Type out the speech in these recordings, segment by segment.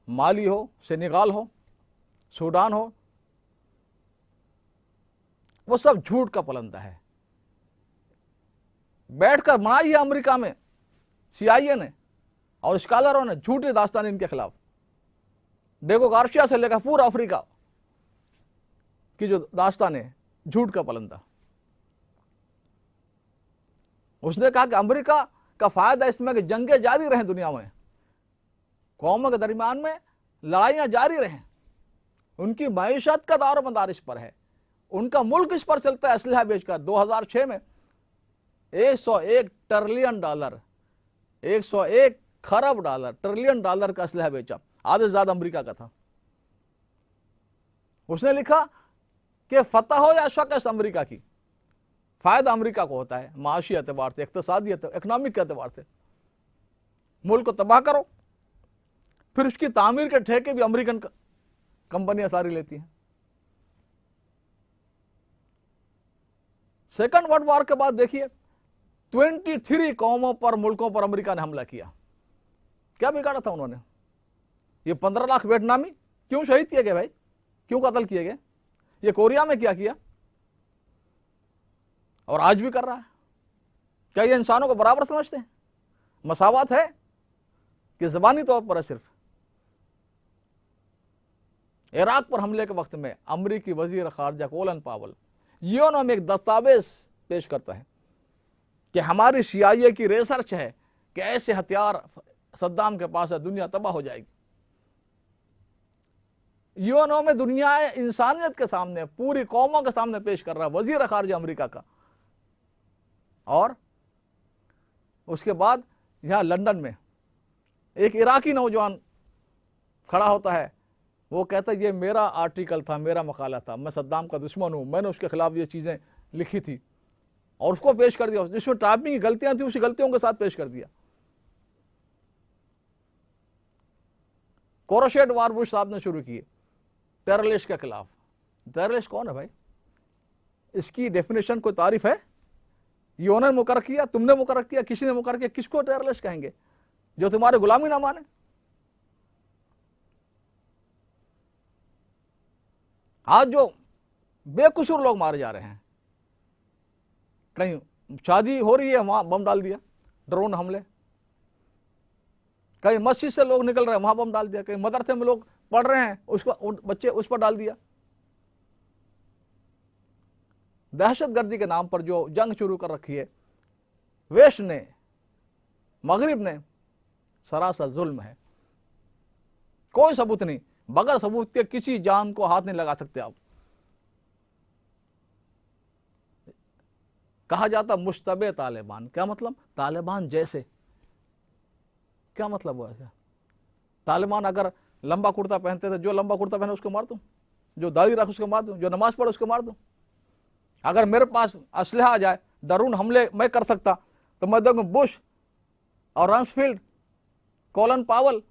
माली हो, सेनेगाल हो, सूडान हो, वो सब झूठ का पलंदा है। बैठकर बनाई है अमेरिका में CIA ने और स्कॉलरों ने झूठी दास्तान इनके खिलाफ। डेगो गार्सिया से लेकर पूरा अफ्रीका की जो दास्तान है, झूठ का पलंदा। उसने कहा कि अमेरिका का फायदा इसमें कि जंगें जारी रहें, दुनिया में कौमों के दरमियान में लड़ाइयां जारी रहें। उनकी मईशत का दारो मदार इस पर है, उनका मुल्क इस पर चलता है असलहा बेचकर। 2006 में 101 ट्रिलियन डॉलर, 101 खरब डॉलर, ट्रिलियन डॉलर का असलहा बेचा, आधे से ज्यादा अमेरिका का था। उसने लिखा कि फतह हो या शिकस्त अमेरिका की, फायदा अमेरिका को होता है माशी एतबार से, इक्तिसादी इकोनॉमिक के एतबार से। मुल्क को तबाह करो, फिर उसकी तामीर के ठेके भी अमेरिकन कंपनियां सारी लेती हैं। सेकंड वर्ल्ड वॉर के बाद देखिए 23 कौमों पर, मुल्कों पर अमेरिका ने हमला किया। क्या बिगाड़ा था उन्होंने? ये 15 लाख वियतनामी क्यों शहीद किए गए भाई, क्यों कत्ल किए गए? ये कोरिया में क्या किया और आज भी कर रहा है? क्या ये इंसानों को बराबर समझते हैं? मसावत है कि ज़बानी तौर पर है सिर्फ? इराक पर हमले के वक्त में अमरीकी वजीर खारजा कोलन पावल यूएन में एक दस्तावेज पेश करता है कि हमारी CIA की रिसर्च है कि ऐसे हथियार सद्दाम के पास है, दुनिया तबाह हो जाएगी। यूएन में दुनिया इंसानियत के सामने, पूरी कौमों के सामने पेश कर रहा है वजीर खारजा अमेरिका का। और उसके बाद यहां लंदन में एक इराकी नौजवान खड़ा होता है, वो कहता है ये मेरा आर्टिकल था, मेरा मकाला था, मैं सद्दाम का दुश्मन हूं, मैंने उसके खिलाफ ये चीजें लिखी थी, और उसको पेश कर दिया। जिसमें टाइपिंग की गलतियां थी उसी गलतियों के साथ पेश कर दिया। कोरोशेट वार बुश साहब ने शुरू किए टेररिस्ट के खिलाफ। टेररिस्ट कौन है भाई? इसकी डेफिनेशन कोई तारीफ है? ये उन्होंने मुकर्रर किया, तुमने मुकर्रर किया, किसी ने मुकर्रर किया? किसको टेररिस्ट कहेंगे जो तुम्हारे गुलामी ना माने? आज जो बेकसूर लोग मारे जा रहे हैं, कहीं शादी हो रही है वहां बम डाल दिया, ड्रोन हमले, कहीं मस्जिद से लोग निकल रहे हैं वहां बम डाल दिया, कहीं मदरसे में लोग पढ़ रहे हैं उसको बच्चे उस पर डाल दिया। दहशतगर्दी के नाम पर जो जंग शुरू कर रखी है वेस्ट ने, मगरिब ने, सरासर जुल्म है। कोई सबूत नहीं, बगैर सबूत के किसी जान को हाथ नहीं लगा सकते आप। कहा जाता मुश्तबे तालिबान, क्या मतलब? तालिबान जैसे, क्या मतलब हुआ? तालिबान अगर लंबा कुर्ता पहनते थे, जो लंबा कुर्ता पहने उसको मार दूं, जो दाढ़ी रख उसको मार दूं, जो नमाज पढ़े उसको मार दूं। अगर मेरे पास असलहा आ जाए, ड्रोन हमले मैं कर सकता, तो मैं देखूं बुश और रम्सफील्ड, कोलन पावल,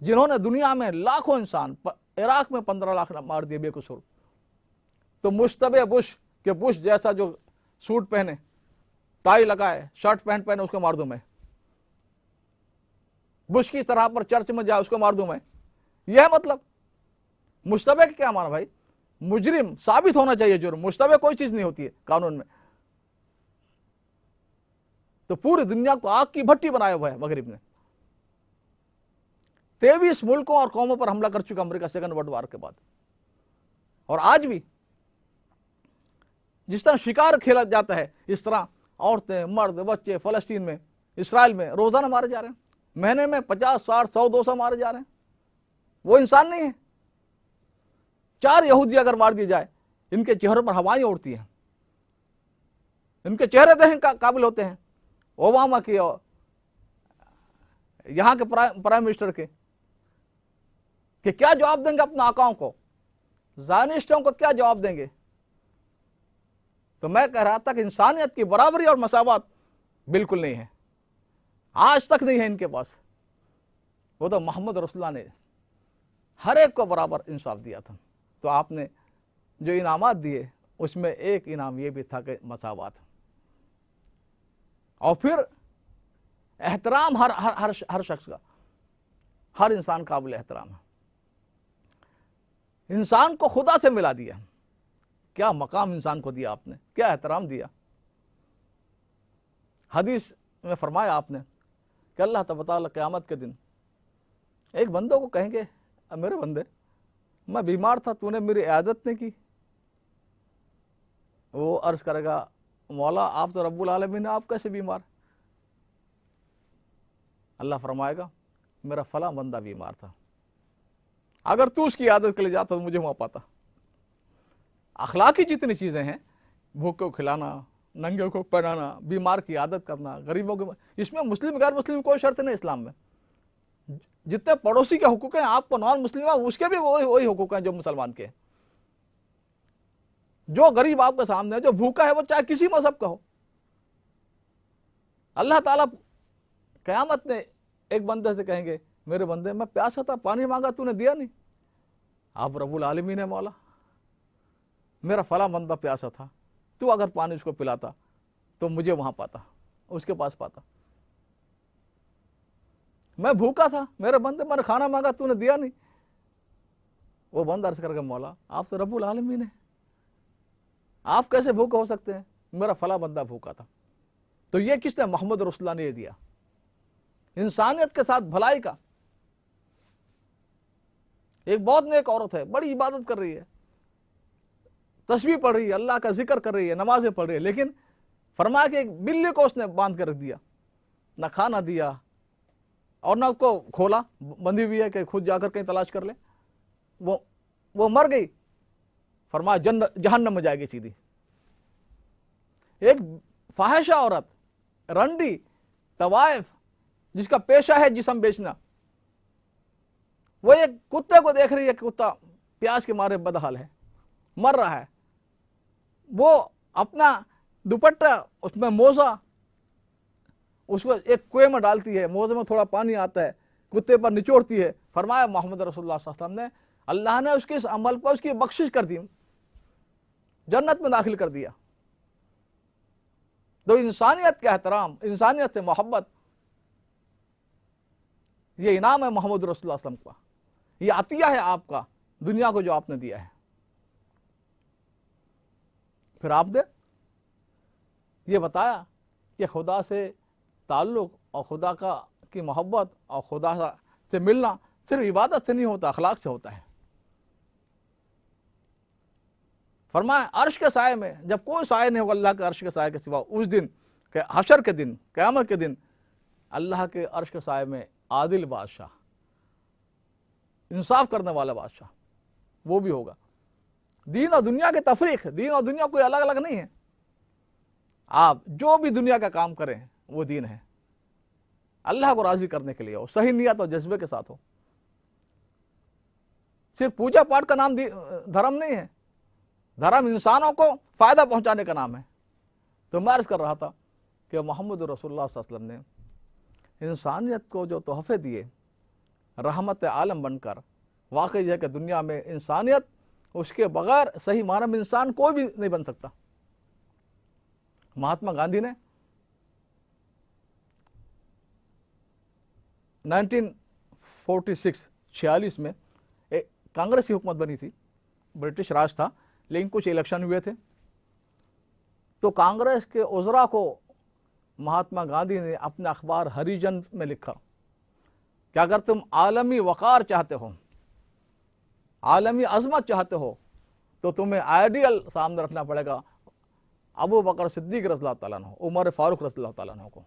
जिन्होंने दुनिया में लाखों इंसान, इराक में 15 लाख मार दिए बेकसूर, तो मुश्तबे बुश के बुश जैसा जो सूट पहने, टाई लगाए, शर्ट पैंट पहने, उसको मार दूं मैं? बुश की तरह पर चर्च में जाए उसको मार दूं मैं? यह मतलब मुश्तबे के क्या माना भाई? मुजरिम साबित होना चाहिए जुर्म, मुश्तबे कोई चीज नहीं होती है कानून में। तो पूरी दुनिया को आग की भट्टी बनाया हुआ है मगरिब ने। 23 मुल्कों और कौमों पर हमला कर चुका अमेरिका सेकंड वर्ल्ड वॉर के बाद। और आज भी जिस तरह शिकार खेला जाता है, इस तरह औरतें, मर्द, बच्चे फलस्तीन में, इसराइल में रोजाना मारे जा रहे हैं। महीने में 50, 60, 100, 200 मारे जा रहे हैं। वो इंसान नहीं है। 4 यहूदी अगर मार दिए जाए, इनके चेहरों पर हवाएं उड़ती हैं, इनके चेहरे देखें काबिल होते हैं ओबामा के और यहां के प्राइम मिनिस्टर के, कि क्या जवाब देंगे अपने आकाओं को, ज़ायनिस्टों को क्या जवाब देंगे? तो मैं कह रहा था कि इंसानियत की बराबरी और मसावत बिल्कुल नहीं है, आज तक नहीं है इनके पास। वो तो मोहम्मद रसूलुल्लाह ने हर एक को बराबर इंसाफ दिया था। तो आपने जो इनामात दिए उसमें एक इनाम ये भी था कि मसावत, और फिर एहतराम हर शख्स का। हर इंसान काबिल एहतराम है। इंसान को खुदा से मिला दिया, क्या मकाम इंसान को दिया आपने, क्या एहतराम दिया। हदीस में फरमाया आपने कि अल्लाह तआला क़यामत के दिन एक बंदों को कहेंगे, मेरे बंदे मैं बीमार था, तूने मेरी इयादत नहीं की। वो अर्ज करेगा, मौला आप तो रब्बुल आलमीन, आप कैसे बीमार। अल्लाह फरमाएगा, मेरा फला बंदा बीमार था, अगर तू उसकी आदत के लिए जाता तो मुझे वहां पाता। अखलाकी जितनी चीजें हैं, भूखे को खिलाना, नंगे को पहनाना, बीमार की आदत करना, गरीबों के, इसमें मुस्लिम गैर मुस्लिम कोई शर्त नहीं इस्लाम में। जितने पड़ोसी के हुकूक हैं, आपको नॉन मुस्लिम है उसके भी वही हुकूक हैं जो मुसलमान के। जो गरीब आपके सामने है, जो भूखा है, वो चाहे किसी मजहब का हो, अल्लाह ताला क़यामत में एक बंदे से कहेंगे, मेरे बंदे मैं प्यासा था, पानी मांगा तूने दिया नहीं। आप रब्बुल आलमीन है मौला, मेरा फला बंदा प्यासा था, तू अगर पानी उसको पिलाता तो मुझे वहां पाता, उसके पास पाता। मैं भूखा था, मेरे बंदे मैंने खाना मांगा तूने दिया नहीं। वो बंदा अर्ज करके, मौला आप तो रब्बुल आलमीन है, आप कैसे भूखे हो सकते हैं, मेरा फला बंदा भूखा था। तो ये किसने, मोहम्मद रसूलुल्लाह ने दिया, इंसानियत के साथ भलाई का। एक बहुत नेक औरत है, बड़ी इबादत कर रही है, तस्बीह पढ़ रही है, अल्लाह का जिक्र कर रही है, नमाजें पढ़ रही है, लेकिन फरमाया कि एक बिल्ली को उसने बांध कर रख दिया, ना खाना दिया और ना उसको खोला, बंधी हुई है कि खुद जाकर कहीं तलाश कर ले। वो मर गई, फरमाया जहन्नम में जाएगी सीधी। एक फाहिशा औरत, रंडी, तवाइफ, जिसका पेशा है जिस्म बेचना, वो एक कुत्ते को देख रही है, कुत्ता प्यास के मारे बदहाल है, मर रहा है, वो अपना दुपट्टा उसमें मोजा उसको एक कुएं में डालती है, मोजे में थोड़ा पानी आता है, कुत्ते पर निचोड़ती है। फरमाया मोहम्मद रसूलुल्लाह सल्लल्लाहु अलैहि वसल्लम ने, अल्लाह ने उसके इस अमल पर उसकी बख्शिश कर दी, जन्नत में दाखिल कर दिया। तो इंसानियत का एहतराम, इंसानियत से मोहब्बत, ये इनाम है मोहम्मद रसूलुल्लाह सल्लल्लाहु अलैहि वसल्लम का, ये अतिया है आपका दुनिया को जो आपने दिया है। फिर आपने ये बताया कि खुदा से ताल्लुक और खुदा की मोहब्बत और खुदा से मिलना सिर्फ इबादत से नहीं होता, अखलाक से होता है। फरमाया अर्श के साए में, जब कोई साए नहीं होगा अल्लाह के अर्श के साए के सिवा, उस दिन हशर के दिन, क़यामत के दिन, अल्लाह के अर्श के साए में आदिल बादशाह, इंसाफ करने वाला बादशाह, वो भी होगा। दीन और दुनिया के तफरीक, दीन और दुनिया कोई अलग अलग नहीं है। आप जो भी दुनिया का काम करें वो दीन है, अल्लाह को राजी करने के लिए हो, सही नियत और जज्बे के साथ हो। सिर्फ पूजा पाठ का नाम धर्म नहीं है, धर्म इंसानों को फायदा पहुंचाने का नाम है। तो मैं अर्ज कर रहा था कि मोहम्मद रसूलुल्लाह सल्लल्लाहु अलैहि वसल्लम ने इंसानियत को जो तोहफे दिए, रहमत आलम बनकर, वाकई है कि दुनिया में इंसानियत, उसके बगैर सही मानव में इंसान कोई भी नहीं बन सकता। महात्मा गांधी ने 1946 में एक कांग्रेस की हुकूमत बनी थी, ब्रिटिश राज था, लेकिन कुछ इलेक्शन हुए थे, तो कांग्रेस के उज़रा को महात्मा गांधी ने अपने अखबार हरिजन में लिखा कि अगर तुम आलमी वक़ार चाहते हो, आलमी अज़मत चाहते हो, तो तुम्हें आइडियल सामने रखना पड़ेगा अबू बकर सिद्दीक रज़ियल्लाहु ताला अन्हु, उमर फारूक रज़ियल्लाहु ताला अन्हु को,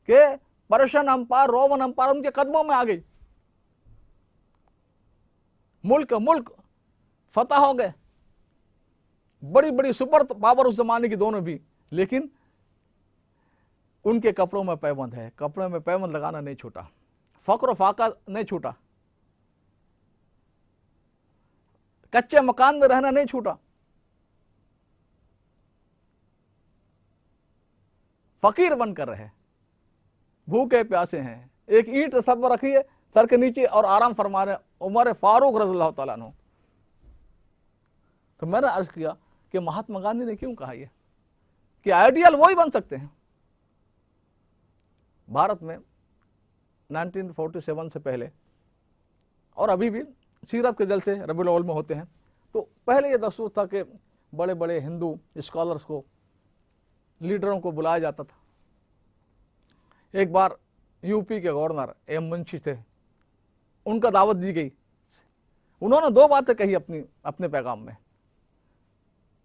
कि पर्शियन अंपायर, रोमन अंपायर उनके कदमों में आ गई, मुल्क फतह हो गए, बड़ी बड़ी सुपर पावर उस जमाने की दोनों भी, लेकिन उनके कपड़ों में पैबंद है, कपड़ों में पैबंद लगाना नहीं छूटा, फक्र फाका नहीं छूटा, कच्चे मकान में रहना नहीं छूटा, फकीर बनकर रहे, भूखे प्यासे हैं, एक ईंट सब रखी है सर के नीचे और आराम फरमा रहे उमर फारूक रज़ियल्लाहु ताला अन्हु। तो मैंने अर्ज किया कि महात्मा गांधी ने क्यों कहा ये कि आइडियल वही बन सकते हैं। भारत में 1947 से पहले और अभी भी सीरत के जलसे रबीउल अव्वल में होते हैं। तो पहले ये दस्तूर था कि बड़े बड़े हिंदू स्कॉलर्स को, लीडरों को बुलाया जाता था। एक बार यूपी के गवर्नर एम मुंशी थे, उनका दावत दी गई। उन्होंने दो बातें कही अपने पैगाम में।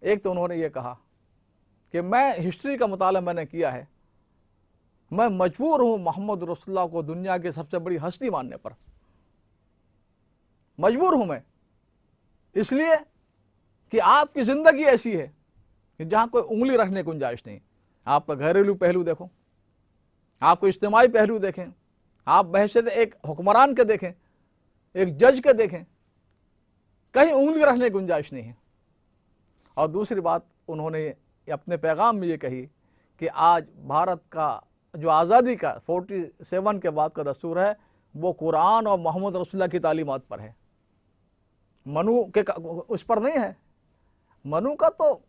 एक तो उन्होंने ये कहा कि मैं हिस्ट्री का मुताला मैंने किया है, मैं मजबूर हूं मोहम्मद रसूलुल्लाह को दुनिया की सबसे बड़ी हस्ती मानने पर, मजबूर हूं मैं, इसलिए कि आपकी जिंदगी ऐसी है कि जहां कोई उंगली रखने की गुंजाइश नहीं। आपका घरेलू पहलू देखो, आपको इज्तिमाई पहलू देखें, आप बहैसियत एक हुक्मरान के देखें, एक जज के देखें, कहीं उंगली रखने की गुंजाइश नहीं है। और दूसरी बात उन्होंने अपने पैगाम में ये कही कि आज भारत का जो आज़ादी का 47 के बाद का दस्तूर है वो कुरान और मोहम्मद रसूलुल्लाह की तालीमात पर है, मनु के उस पर नहीं है। मनु का तो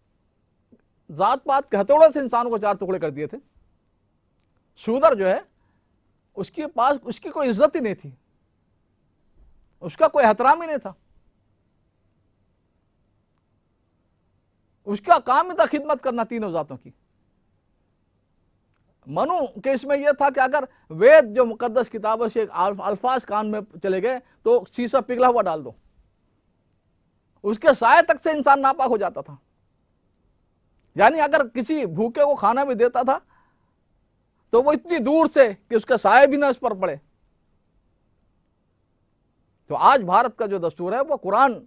जात पात के हथौड़े से इंसान को 4 टुकड़े कर दिए थे। शूदर जो है उसके पास उसकी कोई इज्जत ही नहीं थी, उसका कोई एहतराम ही नहीं था, उसका काम ही था खिदमत करना तीनों जातों की। मनु के इसमें यह था कि अगर वेद जो मुकद्दस किताबों से अल्फाज कान में चले गए तो शीशा पिघला हुआ डाल दो, उसके साए तक से इंसान नापाक हो जाता था। यानी अगर किसी भूखे को खाना भी देता था तो वो इतनी दूर से कि उसका साए भी ना उस पर पड़े। तो आज भारत का जो दस्तूर है वो कुरान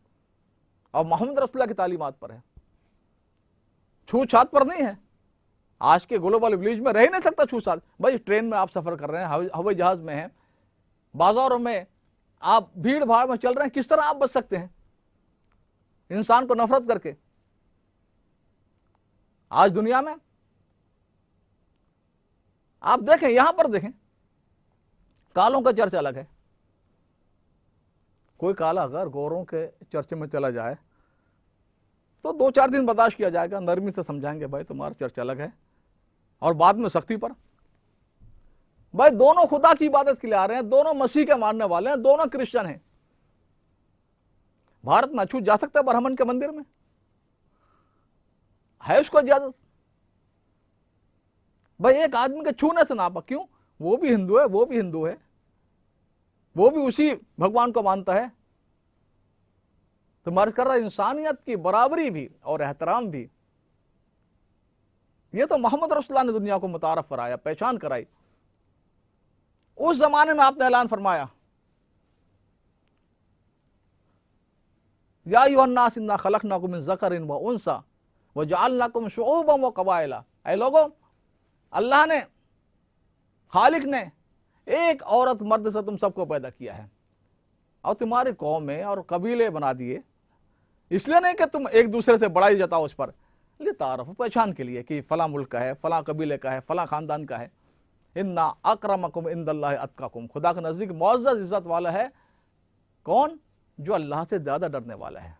और मोहम्मद रसूलुल्लाह की तालीमात पर है, छूत-छात पर नहीं है। आज के ग्लोबल विलेज में रह ही नहीं सकता छूत-छात। भाई ट्रेन में आप सफर कर रहे हैं, हवाई जहाज में हैं, बाजारों में आप भीड़ भाड़ में चल रहे हैं, किस तरह आप बच सकते हैं इंसान को नफरत करके? आज दुनिया में आप देखें, यहां पर देखें, कालों का चर्चा अलग है। कोई काला अगर गोरों के चर्चे में चला जाए तो 2-4 दिन बर्दाश्त किया जाएगा, नरमी से समझाएंगे भाई तुम्हारा चर्चा अलग है, और बाद में सख्ती पर। भाई दोनों खुदा की इबादत के लिए आ रहे हैं, दोनों मसीह के मानने वाले हैं, दोनों क्रिश्चियन हैं। भारत में अछूत जा सकता है ब्राह्मण के मंदिर में? है उसको इजाजत? भाई एक आदमी के छूने से नापा क्यों? वो भी हिंदू है, वो भी हिंदू है, वो भी उसी भगवान को मानता है। तो मर्ज कर रहा इंसानियत की बराबरी भी और एहतराम भी, ये तो मोहम्मद रसूलुल्लाह ने दुनिया को मुतारफ कराया, पहचान कराई। उस जमाने में आपने ऐलान फरमाया, या अय्युहन्नास इन्ना खलक़नाकुम मिन ज़करिन व उन्सा व जअलनाकुम शुऊबन व क़बाइला। ऐ लोगों, अल्लाह ने, खालिक ने एक औरत मर्द से तुम सबको पैदा किया है और तुम्हारी कौम में और कबीले बना दिए, इसलिए नहीं कि तुम एक दूसरे से बड़ाई जताओ उस पर, ले तारफ, पहचान के लिए कि फला मुल्क का है, फला कबीले का है, फला खानदान का है। इन्ना अक्रमकुम इंदल्लाहि अत्काकुम, खुदा के नजदीक मुअज़्ज़ज़ इज्जत वाला है कौन? जो अल्लाह से ज्यादा डरने वाला है।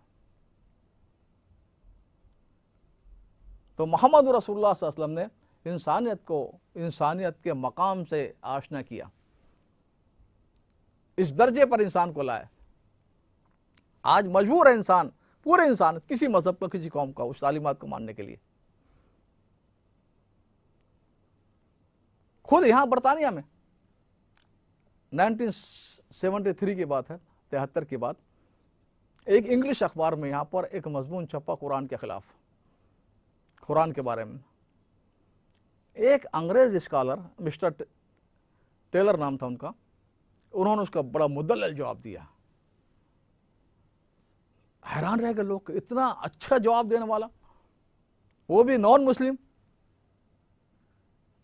तो मोहम्मद रसूलुल्लाह सल्लल्लाहु अलैहि वसल्लम ने इंसानियत को इंसानियत के मकाम से आशना किया, इस दर्जे पर इंसान को लाया। आज मजबूर है इंसान, पूरे इंसान, किसी मजहब का, किसी कौम का, उस तालीमात को मानने के लिए। खुद यहां बरतानिया में 1973 की बात है, 73 की बात, एक इंग्लिश अखबार में यहां पर एक मजमून छपा कुरान के खिलाफ, कुरान के बारे में। एक अंग्रेज स्कॉलर, मिस्टर टेलर नाम था उनका, उन्होंने उसका बड़ा मुदल्लल जवाब दिया। हैरान रह गए लोग, इतना अच्छा जवाब देने वाला, वो भी नॉन मुस्लिम।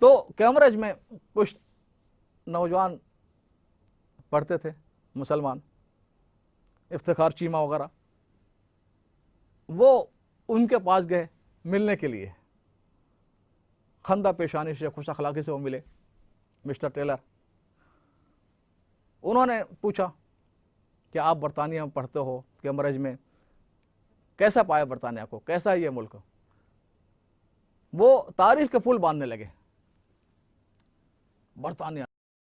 तो कैम्ब्रिज में कुछ नौजवान पढ़ते थे मुसलमान, इफ्तिखार चीमा वगैरह, वो उनके पास गए मिलने के लिए, खंदा पेशानी से, खुश अखलाकी से वो मिले मिस्टर टेलर। उन्होंने पूछा कि आप बरतानिया में पढ़ते हो, कैम्ब्रिज में, कैसा पाया बरतानिया को, कैसा है ये मुल्क? वो तारीफ के पुल बांधने लगे। बरतानिया